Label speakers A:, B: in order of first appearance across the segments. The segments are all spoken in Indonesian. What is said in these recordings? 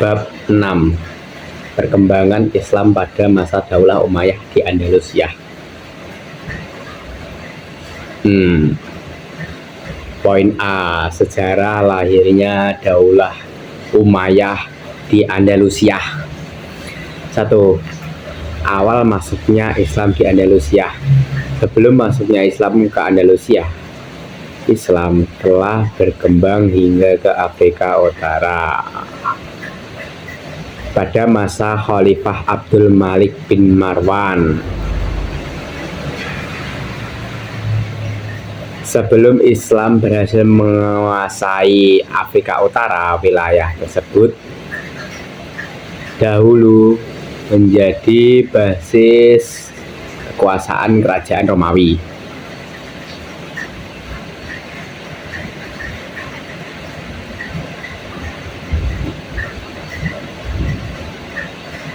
A: Bab 6. Perkembangan Islam pada masa Daulah Umayyah di Andalusia. Poin A. Sejarah lahirnya Daulah Umayyah di Andalusia. 1. Awal masuknya Islam di Andalusia. Sebelum masuknya Islam ke Andalusia, Islam telah berkembang hingga ke Afrika Utara. Pada masa Khalifah Abdul Malik bin Marwan. Sebelum Islam berhasil menguasai Afrika Utara, wilayah tersebut dahulu menjadi basis kekuasaan kerajaan Romawi.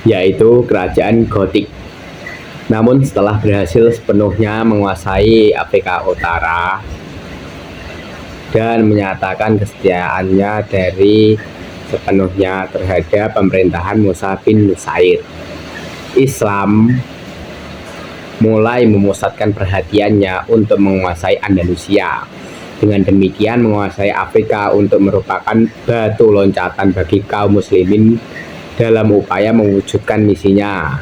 A: Yaitu kerajaan Gotik. Namun setelah berhasil sepenuhnya menguasai Afrika Utara dan menyatakan kesetiaannya dari sepenuhnya terhadap pemerintahan Musa bin Nusair, Islam mulai memusatkan perhatiannya untuk menguasai Andalusia. Dengan demikian, menguasai Afrika untuk merupakan batu loncatan bagi kaum muslimin dalam upaya mewujudkan misinya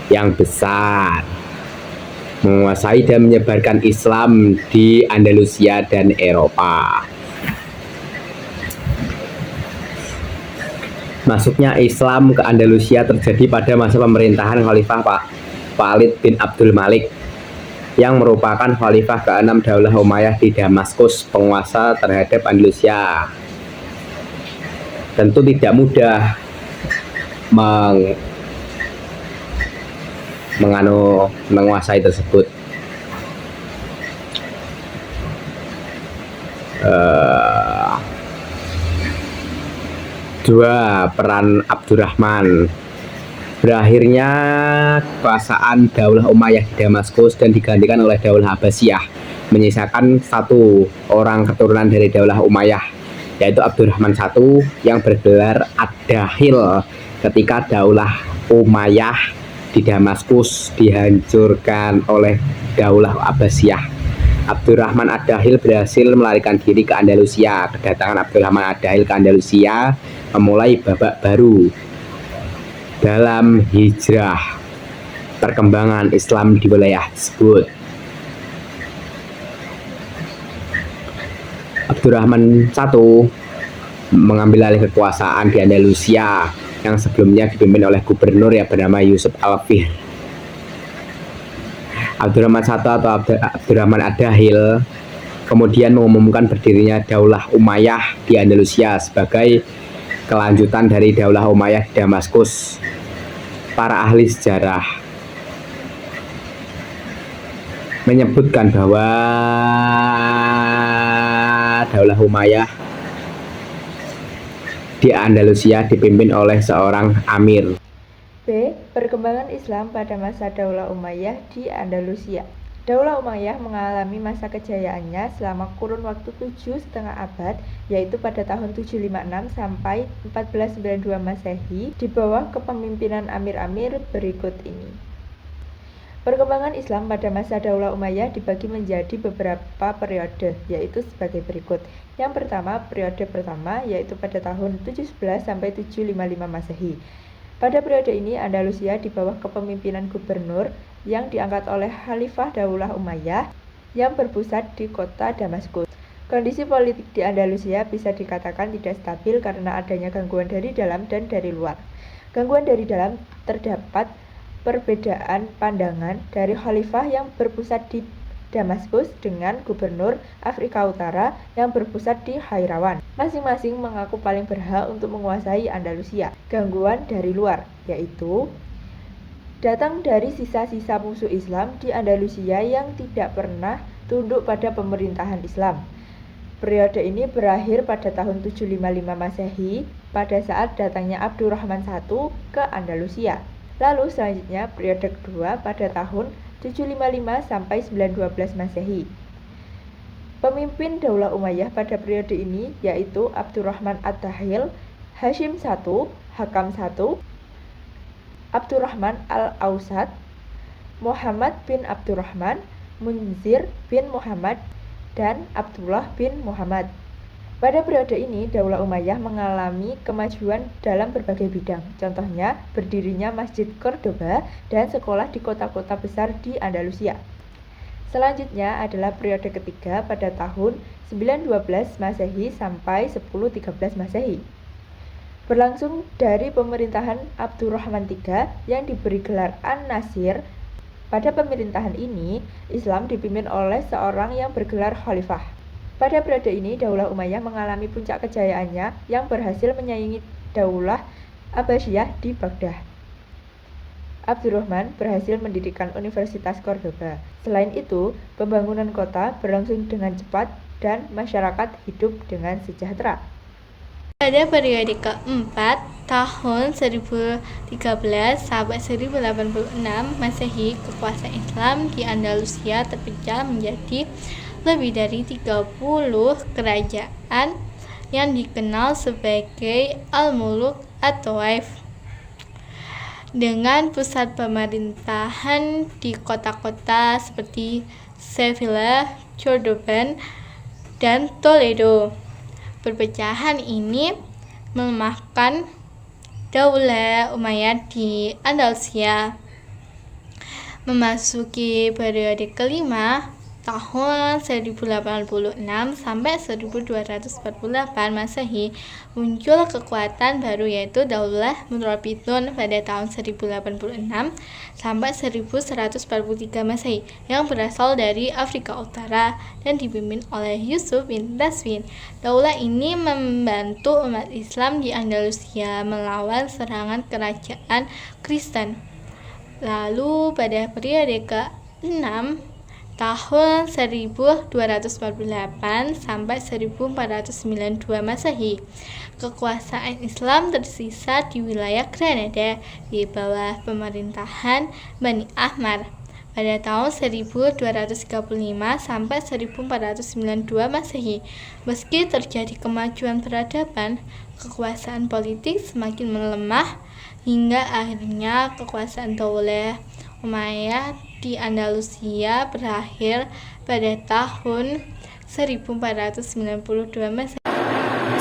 A: yang besar, menguasai dan menyebarkan Islam di Andalusia dan Eropa. Masuknya Islam ke Andalusia terjadi pada masa pemerintahan Khalifah Walid bin Abdul Malik, yang merupakan khalifah ke-6 Daulah Umayyah di Damaskus, penguasa terhadap Andalusia. Tentu tidak mudah menguasai tersebut. Dua, peran Abdurrahman. Berakhirnya kekuasaan Daulah Umayyah di Damaskus dan digantikan oleh Daulah Abbasiyah, menyisakan satu orang keturunan dari Daulah Umayyah, yaitu Abdurrahman I yang bergelar Ad-Dakhil. Ketika Daulah Umayyah di Damaskus dihancurkan oleh Daulah Abbasiyah, Abdurrahman Ad-Dakhil berhasil melarikan diri ke Andalusia. Kedatangan Abdurrahman Ad-Dakhil ke Andalusia memulai babak baru dalam hijrah perkembangan Islam di wilayah tersebut. Abdurrahman I mengambil alih kekuasaan di Andalusia yang sebelumnya dipimpin oleh gubernur yang bernama Yusuf Al-Fihr. Abdurrahman I atau Abdurrahman Ad-Dakhil kemudian mengumumkan berdirinya Daulah Umayyah di Andalusia sebagai kelanjutan dari Daulah Umayyah di Damaskus. Para ahli sejarah menyebutkan bahwa Daulah Umayyah di Andalusia dipimpin oleh seorang amir.
B: B. Perkembangan Islam pada masa Daulah Umayyah di Andalusia. Daulah Umayyah mengalami masa kejayaannya selama kurun waktu 7,5 abad, yaitu pada tahun 756 sampai 1492 Masehi, di bawah kepemimpinan amir-amir berikut ini. Perkembangan Islam pada masa Daulah Umayyah dibagi menjadi beberapa periode, yaitu sebagai berikut. Yang pertama, periode pertama, yaitu pada tahun 711 sampai 755 Masehi. Pada periode ini, Andalusia di bawah kepemimpinan gubernur yang diangkat oleh Khalifah Daulah Umayyah yang berpusat di kota Damaskus. Kondisi politik di Andalusia bisa dikatakan tidak stabil karena adanya gangguan dari dalam dan dari luar. Gangguan dari dalam terdapat perbedaan pandangan dari Khalifah yang berpusat di Damaskus dengan gubernur Afrika Utara yang berpusat di Hairawan. Masing-masing mengaku paling berhak untuk menguasai Andalusia. Gangguan dari luar, yaitu datang dari sisa-sisa musuh Islam di Andalusia yang tidak pernah tunduk pada pemerintahan Islam. Periode ini berakhir pada tahun 755 Masehi pada saat datangnya Abdurrahman I ke Andalusia. Lalu selanjutnya periode kedua pada tahun 755 sampai 912 Masehi. Pemimpin Daulah Umayyah pada periode ini yaitu Abdurrahman Ad-Dakhil Hashim I, Hakam I, Abdurrahman al-Ausad, Muhammad bin Abdurrahman, Munzir bin Muhammad, dan Abdullah bin Muhammad. Pada periode ini, Daulah Umayyah mengalami kemajuan dalam berbagai bidang. Contohnya, berdirinya Masjid Cordoba dan sekolah di kota-kota besar di Andalusia. Selanjutnya adalah periode ketiga pada tahun 912 Masehi sampai 1013 Masehi. Berlangsung dari pemerintahan Abdurrahman III yang diberi gelar An-Nasir. Pada pemerintahan ini, Islam dipimpin oleh seorang yang bergelar khalifah. Pada periode ini, Daulah Umayyah mengalami puncak kejayaannya yang berhasil menyaingi Daulah Abbasiyah di Baghdad. Abdurrahman berhasil mendirikan Universitas Cordoba. Selain itu, pembangunan kota berlangsung dengan cepat dan masyarakat hidup dengan sejahtera.
C: Pada periode keempat, tahun 1013 sampai 1086 Masehi, kekuasaan Islam di Andalusia terpecah menjadi lebih dari 30 kerajaan yang dikenal sebagai Al-Muluk atau Tawaif, dengan pusat pemerintahan di kota-kota seperti Sevilla, Cordoba, dan Toledo. Perpecahan ini melemahkan Daulah Umayyah di Andalusia. Memasuki periode kelima, tahun 1086 sampai 1248 Masehi, muncul kekuatan baru yaitu Daulah Murabitun pada tahun 1086 sampai 1143 Masehi yang berasal dari Afrika Utara dan dipimpin oleh Yusuf bin Taswin. Daulah ini membantu umat Islam di Andalusia melawan serangan kerajaan Kristen. Lalu pada periode ke-6 tahun 1248 sampai 1492 Masehi, kekuasaan Islam tersisa di wilayah Granada di bawah pemerintahan Bani Ahmar. Pada tahun 1235 sampai 1492 Masehi, meski terjadi kemajuan peradaban, kekuasaan politik semakin melemah hingga akhirnya kekuasaan Daulah Umayyah di Andalusia berakhir pada tahun 1492 Masehi.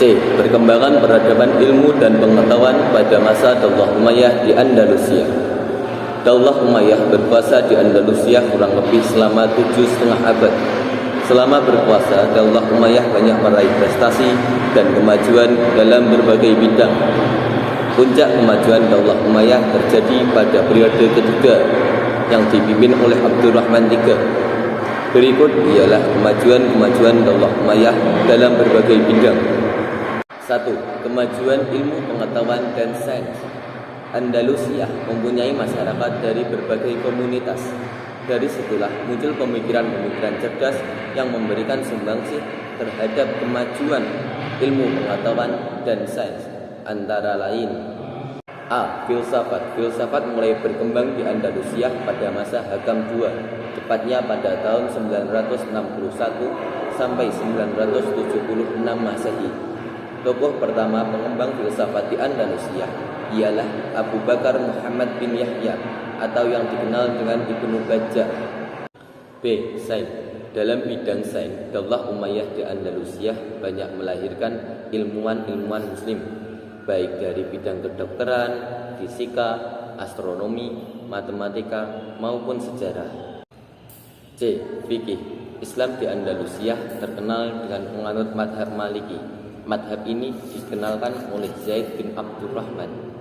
D: C. Perkembangan peradaban ilmu dan pengetahuan pada masa Daulah Umayyah di Andalusia. Daulah Umayyah berkuasa di Andalusia kurang lebih selama 7,5 abad. Selama berkuasa, Daulah Umayyah banyak meraih prestasi dan kemajuan dalam berbagai bidang. Puncak kemajuan Daulah Umayyah terjadi pada periode ketiga yang dipimpin oleh Abdurrahman III. Berikut ialah kemajuan Daulah Umayyah dalam berbagai bidang. 1. Kemajuan ilmu pengetahuan dan sains. Andalusia mempunyai masyarakat dari berbagai komunitas. Dari situlah muncul pemikiran-pemikiran cerdas yang memberikan sumbangsih terhadap kemajuan ilmu pengetahuan dan sains. Antara lain A. Filsafat. Filsafat mulai berkembang di Andalusia pada masa Hakam II, tepatnya pada tahun 961 sampai 976 Masehi. Tokoh pertama pengembang filsafat di Andalusia ialah Abu Bakar Muhammad bin Yahya atau yang dikenal dengan Ibnu Bajjah. B. Sains. Dalam bidang sains, Daulah Umayyah di Andalusia banyak melahirkan ilmuwan-ilmuwan muslim, baik dari bidang kedokteran, fisika, astronomi, matematika, maupun sejarah. C. Fikih. Islam di Andalusia terkenal dengan penganut madhab Maliki. Madhab ini dikenalkan oleh Zaid bin Abdurrahman.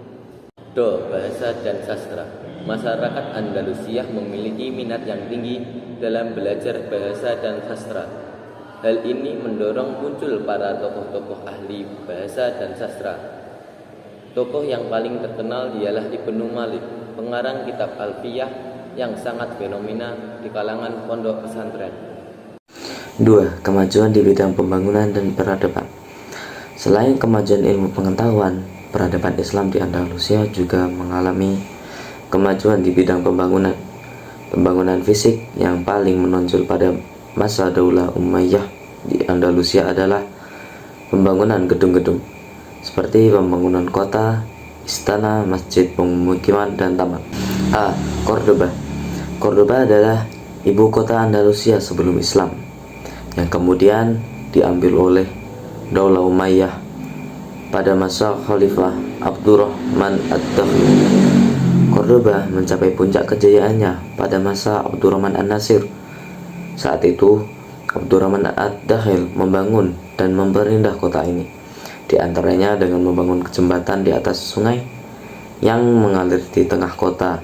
D: Do. Bahasa dan sastra. Masyarakat Andalusia memiliki minat yang tinggi dalam belajar bahasa dan sastra. Hal ini mendorong muncul para tokoh-tokoh ahli bahasa dan sastra. Tokoh yang paling terkenal ialah Ibnu Malik, pengarang kitab Alfiyah yang sangat fenomena di kalangan pondok pesantren.
E: 2. Kemajuan di bidang pembangunan dan peradaban. Selain kemajuan ilmu pengetahuan, peradaban Islam di Andalusia juga mengalami kemajuan di bidang pembangunan. Pembangunan fisik yang paling menonjol pada masa Daulah Umayyah di Andalusia adalah pembangunan gedung-gedung. seperti pembangunan kota, istana, masjid, pemukiman, dan taman. A. Cordoba. Cordoba adalah ibu kota Andalusia sebelum Islam, yang kemudian diambil oleh Daulah Umayyah pada masa Khalifah Abdurrahman Ad-Dakhil. Cordoba mencapai puncak kejayaannya pada masa Abdurrahman An-Nasir. Saat itu, Abdurrahman Ad-Dakhil membangun dan memperindah kota ini, di antaranya dengan membangun jembatan di atas sungai yang mengalir di tengah kota.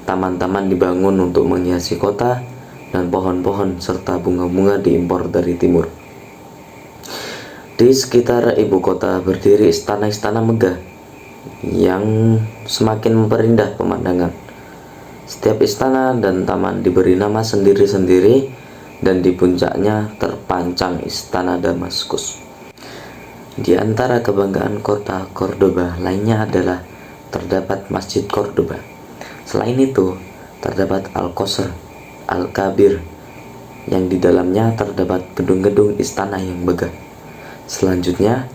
E: Taman-taman dibangun untuk menghiasi kota, dan pohon-pohon serta bunga-bunga diimpor dari timur. Di sekitar ibu kota berdiri istana-istana megah yang semakin memperindah pemandangan. Setiap istana dan taman diberi nama sendiri-sendiri, dan di puncaknya terpancang istana Damaskus. Di antara kebanggaan kota Cordoba lainnya adalah terdapat Masjid Cordoba. Selain itu, terdapat Al-Qasr Al-Kabir, yang di dalamnya terdapat gedung-gedung istana yang megah. Selanjutnya,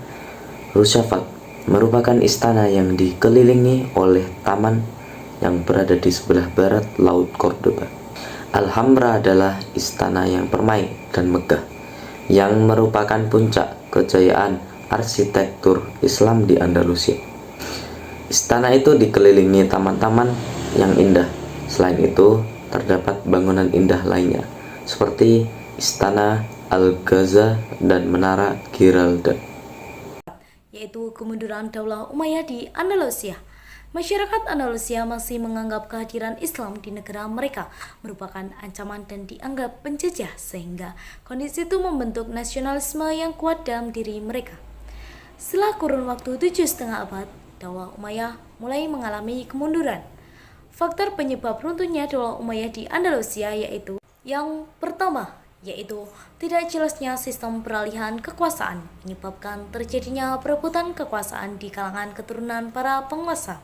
E: Rushafak merupakan istana yang dikelilingi oleh taman yang berada di sebelah barat Laut Cordoba. Alhambra adalah istana yang permai dan megah, yang merupakan puncak kejayaan arsitektur Islam di Andalusia. Istana itu dikelilingi taman-taman yang indah. Selain itu, terdapat bangunan indah lainnya, seperti Istana Al-Ghaza dan Menara Giralda,
F: yaitu kemunduran Daulah Umayyah di Andalusia. Masyarakat Andalusia masih menganggap kehadiran Islam di negara mereka merupakan ancaman dan dianggap penjajah, sehingga kondisi itu membentuk nasionalisme yang kuat dalam diri mereka. Setelah kurun waktu 7,5 abad, Daulah Umayyah mulai mengalami kemunduran. Faktor penyebab runtuhnya Daulah Umayyah di Andalusia yaitu: yang pertama, yaitu tidak jelasnya sistem peralihan kekuasaan, menyebabkan terjadinya perebutan kekuasaan di kalangan keturunan para penguasa.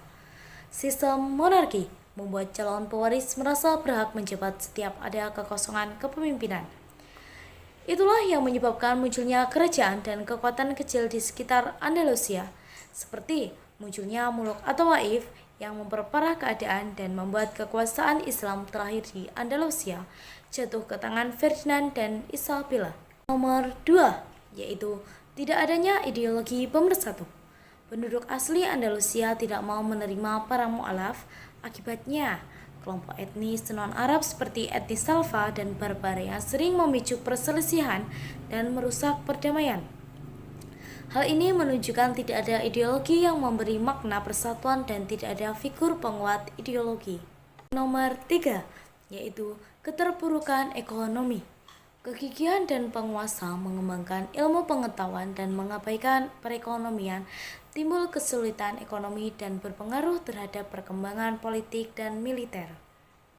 F: Sistem monarki membuat calon pewaris merasa berhak menjabat setiap ada kekosongan kepemimpinan. Itulah yang menyebabkan munculnya kerajaan dan kekuatan kecil di sekitar Andalusia, seperti munculnya Muluk atau Waif yang memperparah keadaan dan membuat kekuasaan Islam terakhir di Andalusia jatuh ke tangan Ferdinand dan Isabella. Nomor 2, yaitu tidak adanya ideologi pemersatu. Penduduk asli Andalusia tidak mau menerima para mu'alaf. Akibatnya, kelompok etnis non-Arab seperti etnis Salva dan Barbaria sering memicu perselisihan dan merusak perdamaian. Hal ini menunjukkan tidak ada ideologi yang memberi makna persatuan dan tidak ada figur penguat ideologi. Nomor 3, yaitu keterpurukan ekonomi. Kegigihan dan penguasa mengembangkan ilmu pengetahuan dan mengabaikan perekonomian, timbul kesulitan ekonomi dan berpengaruh terhadap perkembangan politik dan militer.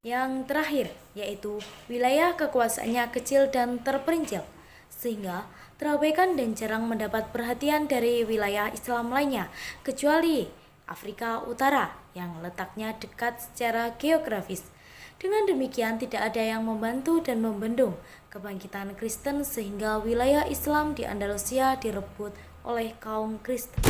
F: Yang terakhir, yaitu wilayah kekuasaannya kecil dan terperincil, sehingga terabaikan dan jarang mendapat perhatian dari wilayah Islam lainnya, kecuali Afrika Utara yang letaknya dekat secara geografis. Dengan demikian, tidak ada yang membantu dan membendung kebangkitan Kristen, sehingga wilayah Islam di Andalusia direbut oleh kaum Kristen.